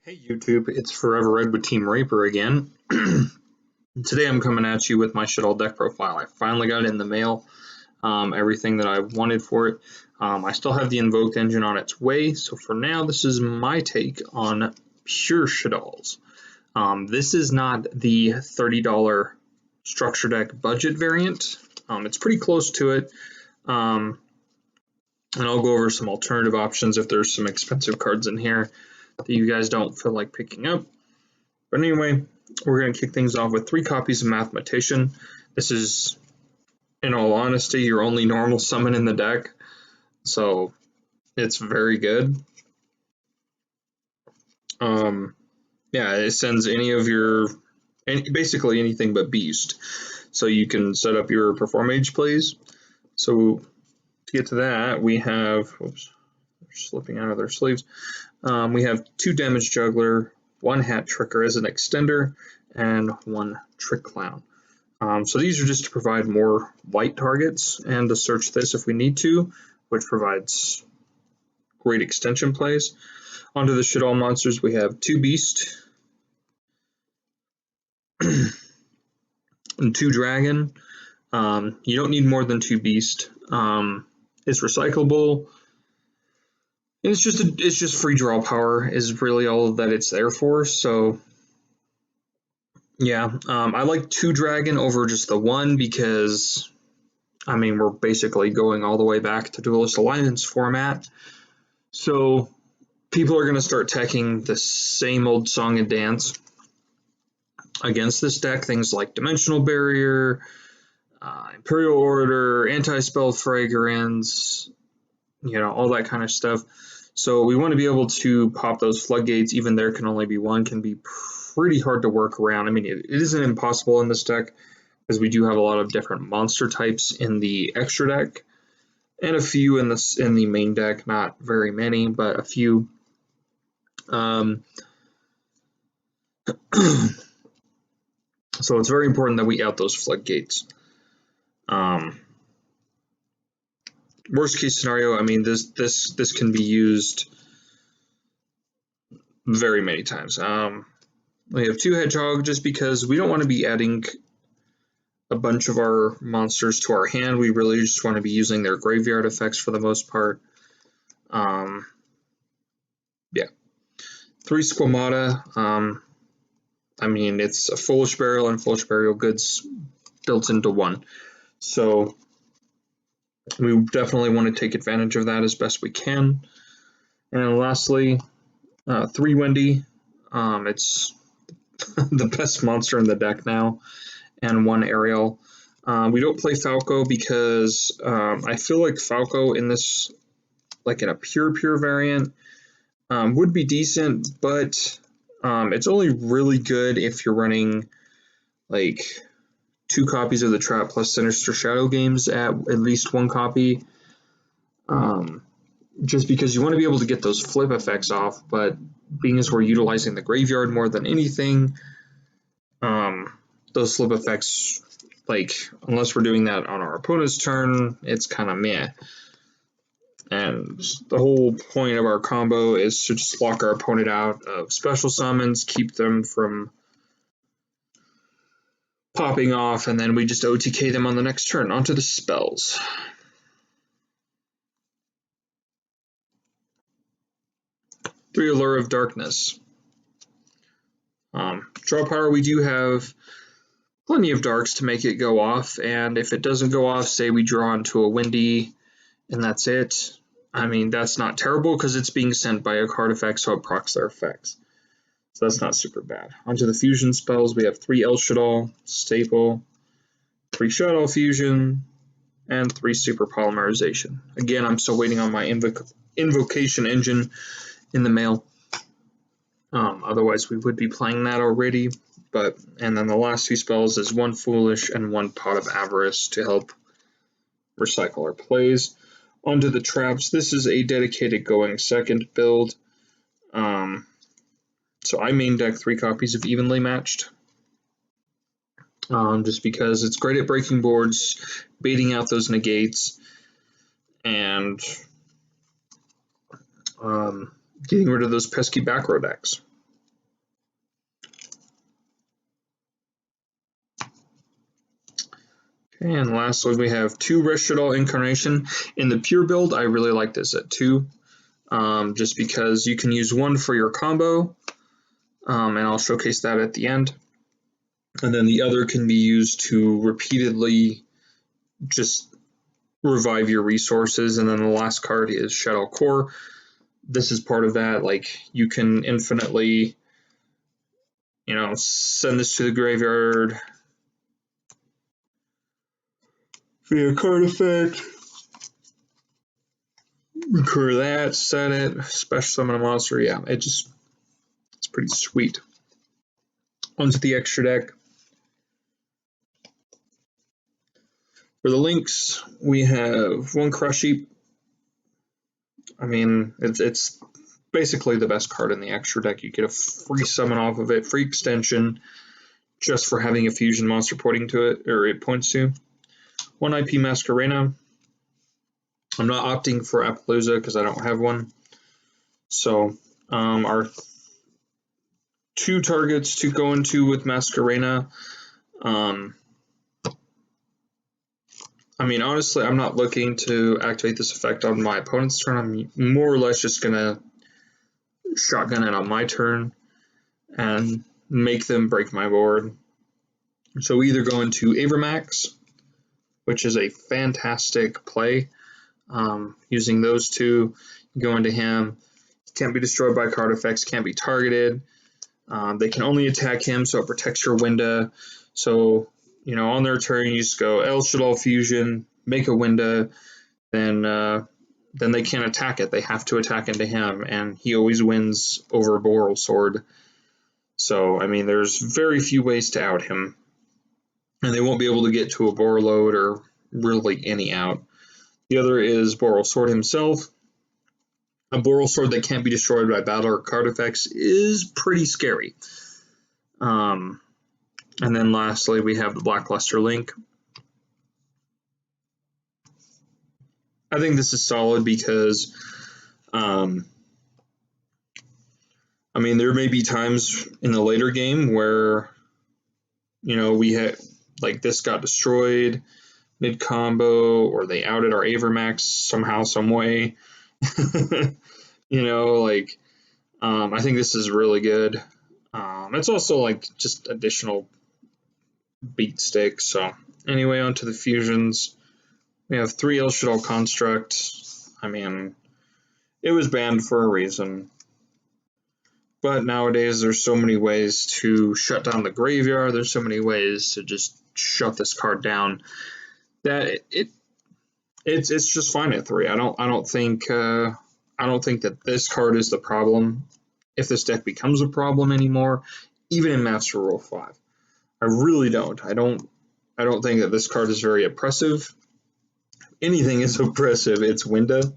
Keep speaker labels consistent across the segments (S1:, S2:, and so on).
S1: Hey YouTube, it's Forever Red with Team Raper again. Today I'm coming at you with my Shaddoll deck profile. I finally got it in the mail, everything that I wanted for it. I still have the Invoked engine on its way, so for now this is my take on pure Shaddolls. This is not the $30 structure deck budget variant. It's pretty close to it, and I'll go over some alternative options if there's some expensive cards in here that you guys don't feel like picking up. But anyway, we're going to kick things off with 3 copies of Mathematician. This is, in all honesty, your only normal summon in the deck, so it's very good. Yeah, it sends any of your, basically anything but Beast, so you can set up your Perform Mage plays. So to get to that, we have, oops, they're slipping out of their sleeves. We have 2 Damage Juggler, 1 Hat Tricker as an extender, and 1 Trick Clown. So these are just to provide more white targets and to search this if we need to, which provides great extension plays. Onto the Shaddoll monsters, we have 2 Beast and 2 Dragon. You don't need more than 2 Beast. It's recyclable. It's just free draw power is really all that it's there for. So yeah, I like 2 Dragon over just the 1 because, I mean, we're basically going all the way back to Duelist Alliance format. So people are going to start teching the same old song and dance against this deck. Things like Dimensional Barrier, Imperial Order, Anti-Spell Fragrance, all that kind of stuff. So we want to be able to pop those floodgates. Even there can only be 1, can be pretty hard to work around. I mean, it isn't impossible in this deck because we do have a lot of different monster types in the extra deck and a few in the main deck. Not very many, but a few. So it's very important that we out those floodgates. Worst case scenario, I mean, this can be used very many times. We have 2 Hedgehog just because we don't want to be adding a bunch of our monsters to our hand. We really just want to be using their graveyard effects for the most part. Yeah. 3 Squamata. I mean, it's a Foolish Burial and Foolish Burial goods built into 1. So we definitely want to take advantage of that as best we can. And lastly, 3 Wendy. It's the best monster in the deck now, and 1 Ariel. We don't play Falco because I feel like Falco in this, like in a pure variant, would be decent, but it's only really good if you're running like 2 copies of the Trap plus Sinister Shadow games at least 1 copy. Just because you want to be able to get those flip effects off, but being as we're utilizing the graveyard more than anything, those flip effects, like, unless we're doing that on our opponent's turn, it's kind of meh. And the whole point of our combo is to just lock our opponent out of special summons, keep them from popping off, and then we just OTK them on the next turn. Onto the spells. Three Allure of Darkness. Draw power, we do have plenty of darks to make it go off, and if it doesn't go off, say we draw into a Windy, and that's it. I mean, that's not terrible because it's being sent by a card effect, so it procs their effects. So that's not super bad. Onto the fusion spells, we have 3 El Shaddoll, Staple, 3 Shaddoll Fusion, and 3 Super Polymerization. Again, I'm still waiting on my Invocation engine in the mail. Otherwise, we would be playing that already. And then the last 2 spells is 1 Foolish and 1 Pot of Avarice to help recycle our plays. Onto the traps. This is a dedicated going second build. So I main deck 3 copies of Evenly Matched. Just because it's great at breaking boards, baiting out those negates, and getting rid of those pesky back row decks. And lastly, we have 2 Shaddoll Incarnation. In the pure build, I really like this at 2, just because you can use 1 for your combo, and I'll showcase that at the end. And then the other can be used to repeatedly just revive your resources. And then the last card is Shaddoll Core. This is part of that. Like, you can infinitely, send this to the graveyard via card effect. Recur that, set it, special summon a monster. Yeah, it's pretty sweet. Onto the extra deck. For the links, we have 1 Crush Heap. I mean, it's basically the best card in the extra deck. You get a free summon off of it, free extension, just for having a fusion monster pointing to it, or it points to. 1 IP Masquerena. I'm not opting for Appaloosa because I don't have one. So our 2 targets to go into with Masquerena. I mean, honestly, I'm not looking to activate this effect on my opponent's turn. I'm more or less just going to shotgun it on my turn and make them break my board. So we either go into Avermax, which is a fantastic play. Using those 2, go into him. Can't be destroyed by card effects, can't be targeted. They can only attack him, so it protects your Winda. So, on their turn, you just go El Shaddoll Fusion, make a Winda, then they can't attack it. They have to attack into him, and he always wins over Boral Sword. So, I mean, there's very few ways to out him, and they won't be able to get to a Borreload or really any out. The other is Boral Sword himself. A Boral Sword that can't be destroyed by battle or card effects is pretty scary. And then lastly, we have the Blackluster Link. I think this is solid because, I mean, there may be times in the later game where, we had, like, this got destroyed mid-combo, or they outed our Avermax somehow, some way. I think this is really good. It's also, like, just additional beat stick. So anyway, on to the fusions. We have 3 El Shaddoll Construct. I mean, it was banned for a reason. But nowadays, there's so many ways to shut down the graveyard. There's so many ways to just shut this card down that it's just fine at 3. I don't think that this card is the problem. If this deck becomes a problem anymore, even in Master Rule 5, I really don't. I don't think that this card is very oppressive. Anything is oppressive. It's Winda.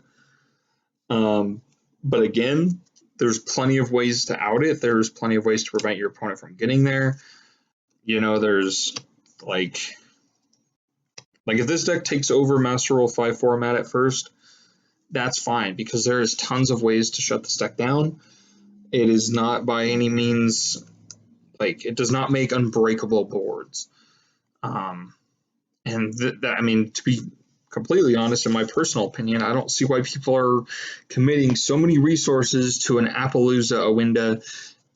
S1: But again, there's plenty of ways to out it. There's plenty of ways to prevent your opponent from getting there. There's like if this deck takes over Master Rule 5 format at first, that's fine, because there is tons of ways to shut this deck down. It is not by any means, it does not make unbreakable boards. I mean, to be completely honest, in my personal opinion, I don't see why people are committing so many resources to an Appaloosa, a Winda,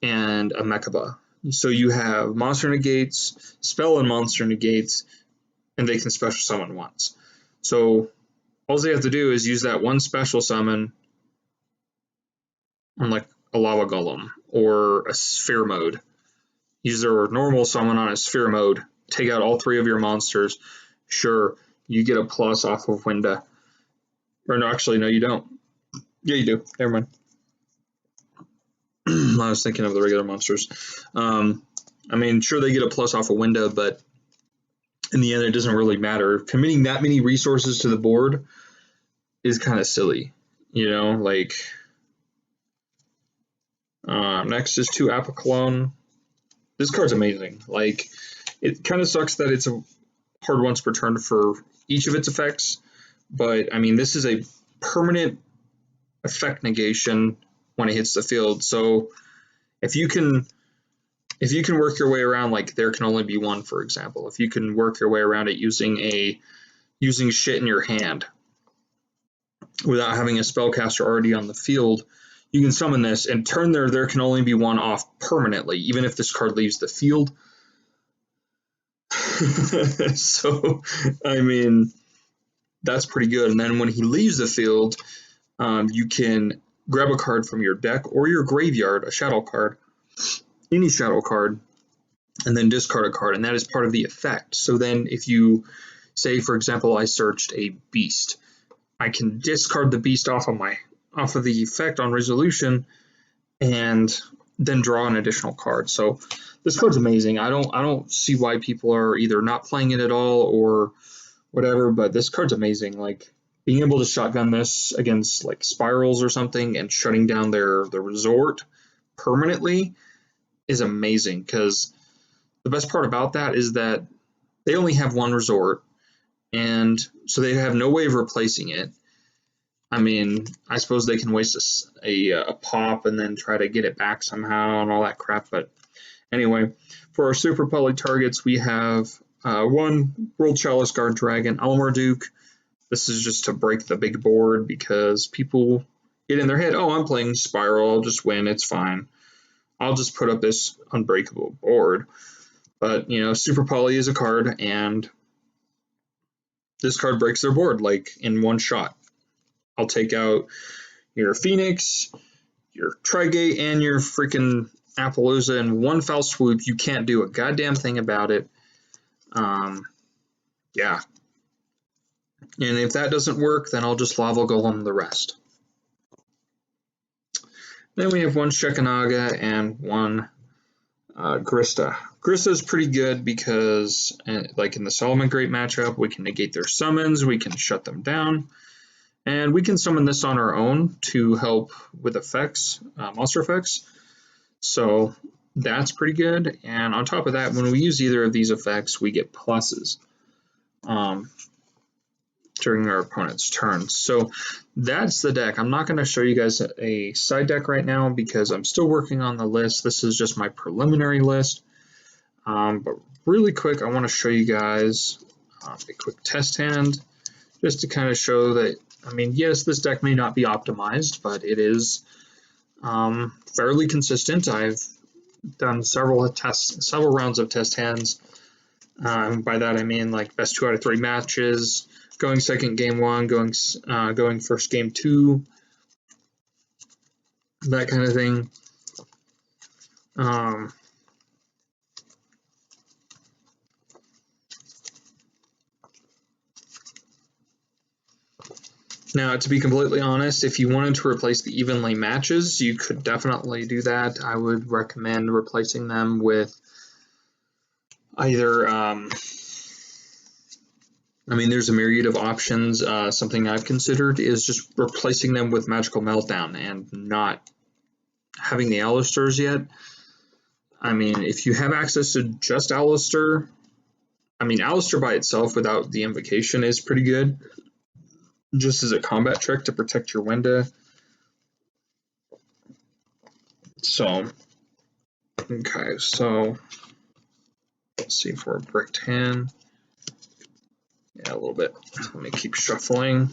S1: and a Mechaba. So you have monster negates, spell and monster negates, and they can special summon once. So all they have to do is use that 1 special summon on like a Lava Golem or a Sphere mode. Use their normal summon on a Sphere mode, take out all 3 of your monsters. Sure, you get a plus off of Winda. Or no, actually, no, you don't. Yeah, you do. Never mind. I was thinking of the regular monsters. I mean, sure, they get a plus off of Winda, but in the end, it doesn't really matter. Committing that many resources to the board is kind of silly, next is 2 Apocalone. This card's amazing. It kind of sucks that it's a hard once per turn for each of its effects, but I mean, this is a permanent effect negation when it hits the field. So if you can if you can work your way around, like there can only be one, for example, if you can work your way around it using shit in your hand without having a spellcaster already on the field, you can summon this and turn there can only be one off permanently, even if this card leaves the field. So, I mean, that's pretty good. And then when he leaves the field, you can grab a card from your deck or your graveyard, a Shaddoll card, any Shaddoll card, and then discard a card, and that is part of the effect. So then if you say, for example, I searched a beast, I can discard the beast off of the effect on resolution and then draw an additional card. So this card's amazing. I don't see why people are either not playing it at all or whatever, but this card's amazing. Like being able to shotgun this against like spirals or something and shutting down their resort permanently is amazing, because the best part about that is that they only have one resort, and so they have no way of replacing it. I mean, I suppose they can waste a pop and then try to get it back somehow and all that crap. But anyway, for our super poly targets, we have one World Chalice Guard Dragon, Almarduke. This is just to break the big board, because people get in their head, oh, I'm playing Spiral, I'll just win, it's fine. I'll just put up this unbreakable board. But, Super Poly is a card, and this card breaks their board, like, in one shot. I'll take out your Phoenix, your Trigate, and your freaking Appaloosa in one foul swoop. You can't do a goddamn thing about it. Yeah. And if that doesn't work, then I'll just Lava Golem the rest. Then we have one Shekanaga and one Grista. Grista is pretty good because, like in the Solomon Great matchup, we can negate their summons, we can shut them down, and we can summon this on our own to help with effects, monster effects. So that's pretty good. And on top of that, when we use either of these effects, we get pluses during our opponent's turn. So that's the deck. I'm not going to show you guys a side deck right now because I'm still working on the list. This is just my preliminary list. But really quick, I want to show you guys a quick test hand just to kind of show that, I mean, yes, this deck may not be optimized, but it is fairly consistent. I've done several rounds of test hands. By that I mean like best 2 out of 3 matches, going second game 1, going first game 2, that kind of thing. Now, to be completely honest, if you wanted to replace the evenly matches, you could definitely do that. I would recommend replacing them with either, I mean, there's a myriad of options. Something I've considered is just replacing them with Magical Meltdown and not having the Alistairs yet. I mean, if you have access to just Alistair, I mean, Alistair by itself without the invocation is pretty good, just as a combat trick to protect your Wenda. So, okay, so let's see for a bricked hand. Yeah, a little bit. Let me keep shuffling.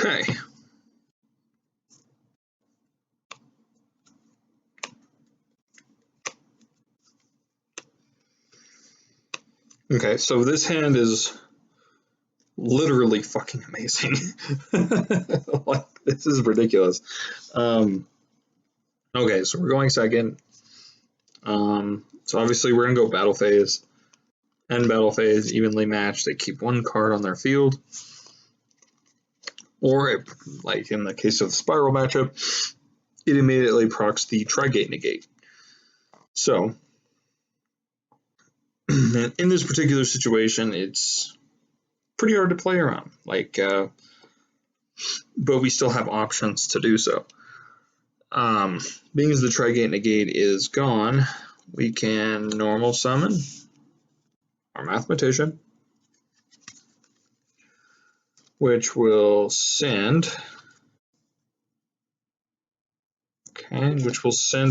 S1: Okay. Okay, so this hand is literally fucking amazing. Like, this is ridiculous. Okay, so we're going second. So obviously we're gonna go battle phase. End battle phase, evenly matched. They keep one card on their field. Or, like in the case of the Spiral matchup, it immediately procs the Trigate negate. So, in this particular situation, it's pretty hard to play around. Like, but we still have options to do so. Being as the Trigate Negate is gone, we can normal summon our Mathematician, which will send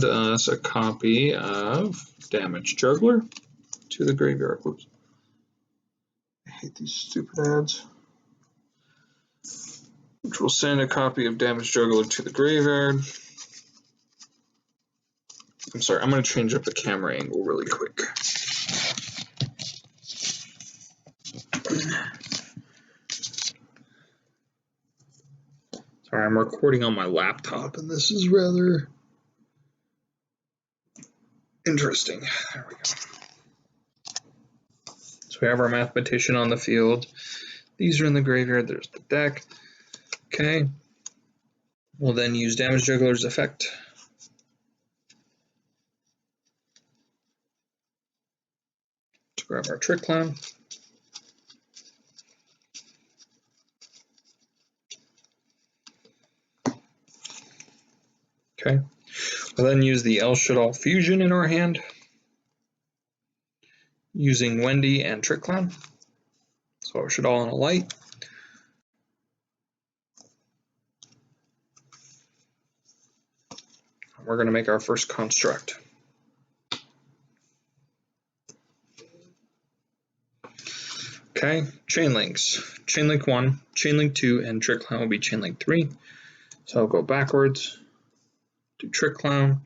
S1: us a copy of Damaged Juggler to the graveyard. Whoops. I hate these stupid ads. Which will send a copy of Damaged Juggler to the graveyard. I'm sorry, I'm going to change up the camera angle really quick. Sorry, I'm recording on my laptop, and this is rather interesting. There we go. So we have our Mathematician on the field. These are in the graveyard. There's the deck. Okay. We'll then use Damage Juggler's effect. To grab our Trick Clown. Okay. We'll then use the Shaddoll Fusion in our hand, using Wendy and Trick Clown. So Shaddoll and a light. We're going to make our first construct. Okay, chain links. Chain link 1, chain link 2, and Trick Clown will be chain link 3. So I'll go backwards, do Trick Clown.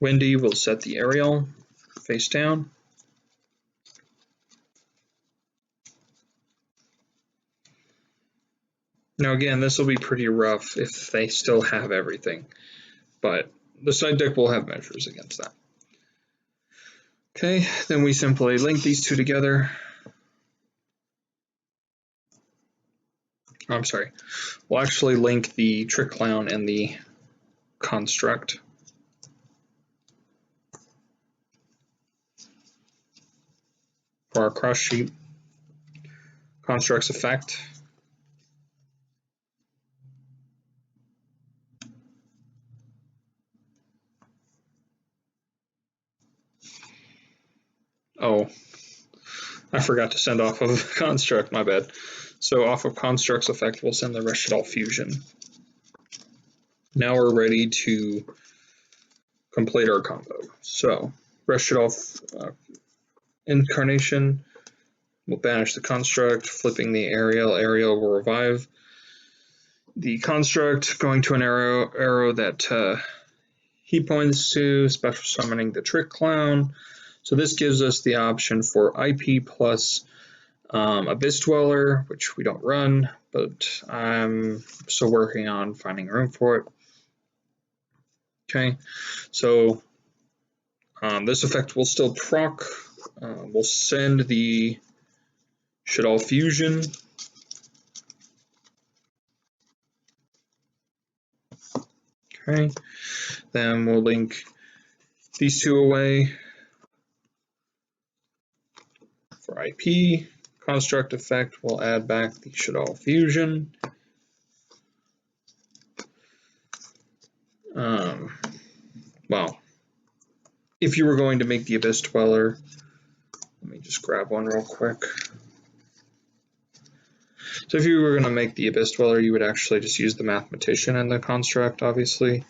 S1: Wendy will set the aerial face down. Now again, this will be pretty rough if they still have everything, but the side deck will have measures against that. Okay, then we simply link these two together. I'm sorry, we'll actually link the Trick Clown and the construct. For our cross sheet, construct's effect. Oh, I forgot to send off of construct, my bad. So off of construct's effect, we'll send the Shaddoll Fusion. Now we're ready to complete our combo. So Shaddoll Incarnation will banish the construct, flipping the aerial. Aerial will revive the construct, going to an arrow that he points to, special summoning the Trick Clown. So this gives us the option for IP plus Abyss Dweller, which we don't run, but I'm still working on finding room for it. Okay, so this effect will still proc. We'll send the Shaddoll Fusion. Okay, then we'll link these two away for IP. Construct effect, we'll add back the Shaddoll Fusion. Well, if you were going to make the Abyss Dweller, let me just grab one real quick. So if you were going to make the Abyss Dweller, you would actually just use the Mathematician and the construct, obviously.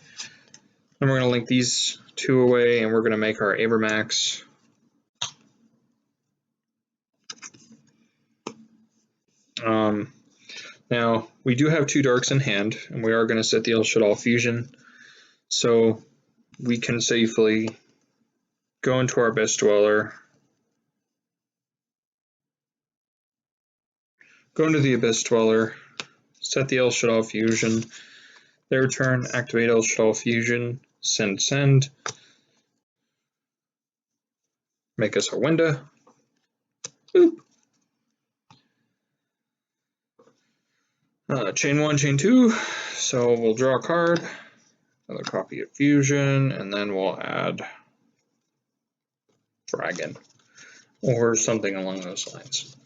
S1: And we're going to link these two away, and we're going to make our Abramax. Now, we do have two darks in hand, and we are going to set the Shaddoll Fusion, so we can safely go into our Abyss Dweller, go into the Abyss Dweller, set the Shaddoll Fusion, their turn, activate Shaddoll Fusion, send, make us our window. Boop. Chain 1, chain 2, so we'll draw a card, another copy of Fusion, and then we'll add Dragon. or something along those lines.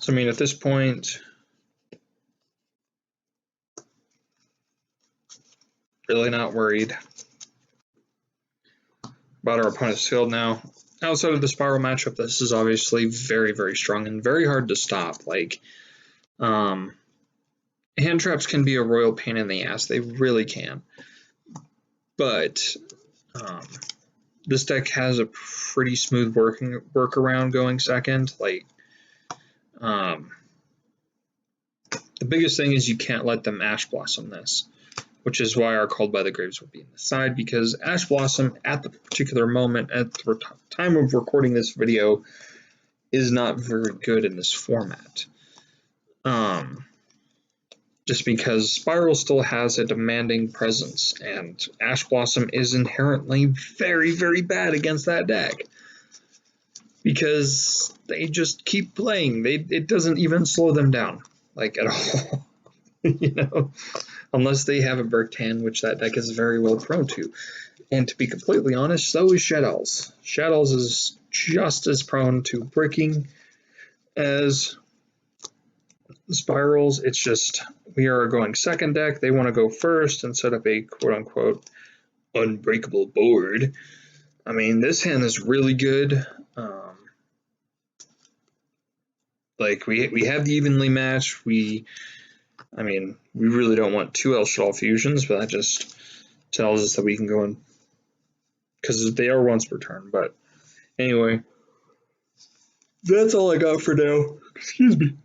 S1: So I mean, at this point, really not worried about our opponent's field now. Outside of the spiral matchup, this is obviously very, very strong and very hard to stop. Like, hand traps can be a royal pain in the ass. They really can. But this deck has a pretty smooth workaround going second. Like, the biggest thing is you can't let them Ash Blossom this, which is why our Called by the Graves will be in the side, because Ash Blossom at the particular moment, at the time of recording this video, is not very good in this format. Just because Spiral still has a demanding presence, and Ash Blossom is inherently very, very bad against that deck. Because they just keep playing. It doesn't even slow them down, like, at all. You know? Unless they have a Bertan, which that deck is very well prone to. And to be completely honest, so is Shaddolls. Shaddolls is just as prone to bricking as Spirals. It's just we are going second deck. They want to go first and set up a quote-unquote unbreakable board. I mean, this hand is really good. Like, we have the evenly match. I mean, we really don't want two Shaddoll fusions, but that just tells us that we can go in, because they are once per turn. But anyway, that's all I got for now. Excuse me.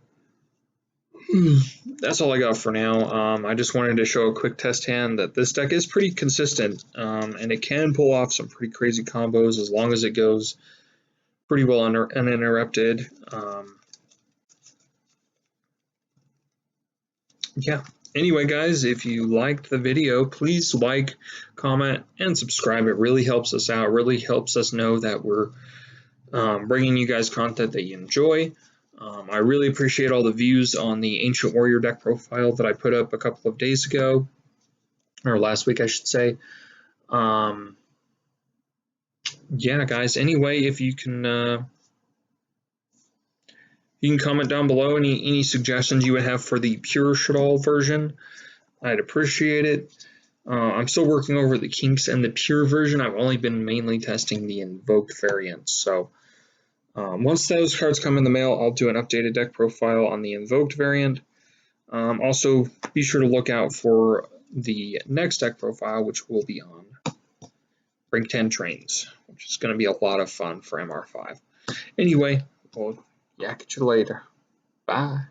S1: That's all I got for now. I just wanted to show a quick test hand that this deck is pretty consistent, and it can pull off some pretty crazy combos as long as it goes pretty well uninterrupted. Yeah. Anyway, guys, if you liked the video, please like, comment, and subscribe. It really helps us out. It really helps us know that we're bringing you guys content that you enjoy. I really appreciate all the views on the Ancient Warrior deck profile that I put up a couple of days ago, or last week, I should say. Yeah, guys. Anyway, if you can comment down below any suggestions you would have for the pure Shaddoll version. I'd appreciate it. I'm still working over the kinks and the pure version. I've only been mainly testing the invoked variants. So once those cards come in the mail, I'll do an updated deck profile on the invoked variant. Also, be sure to look out for the next deck profile, which will be on Brink 10 Trains, which is going to be a lot of fun for MR5. Anyway, well, yeah, catch you later. Bye.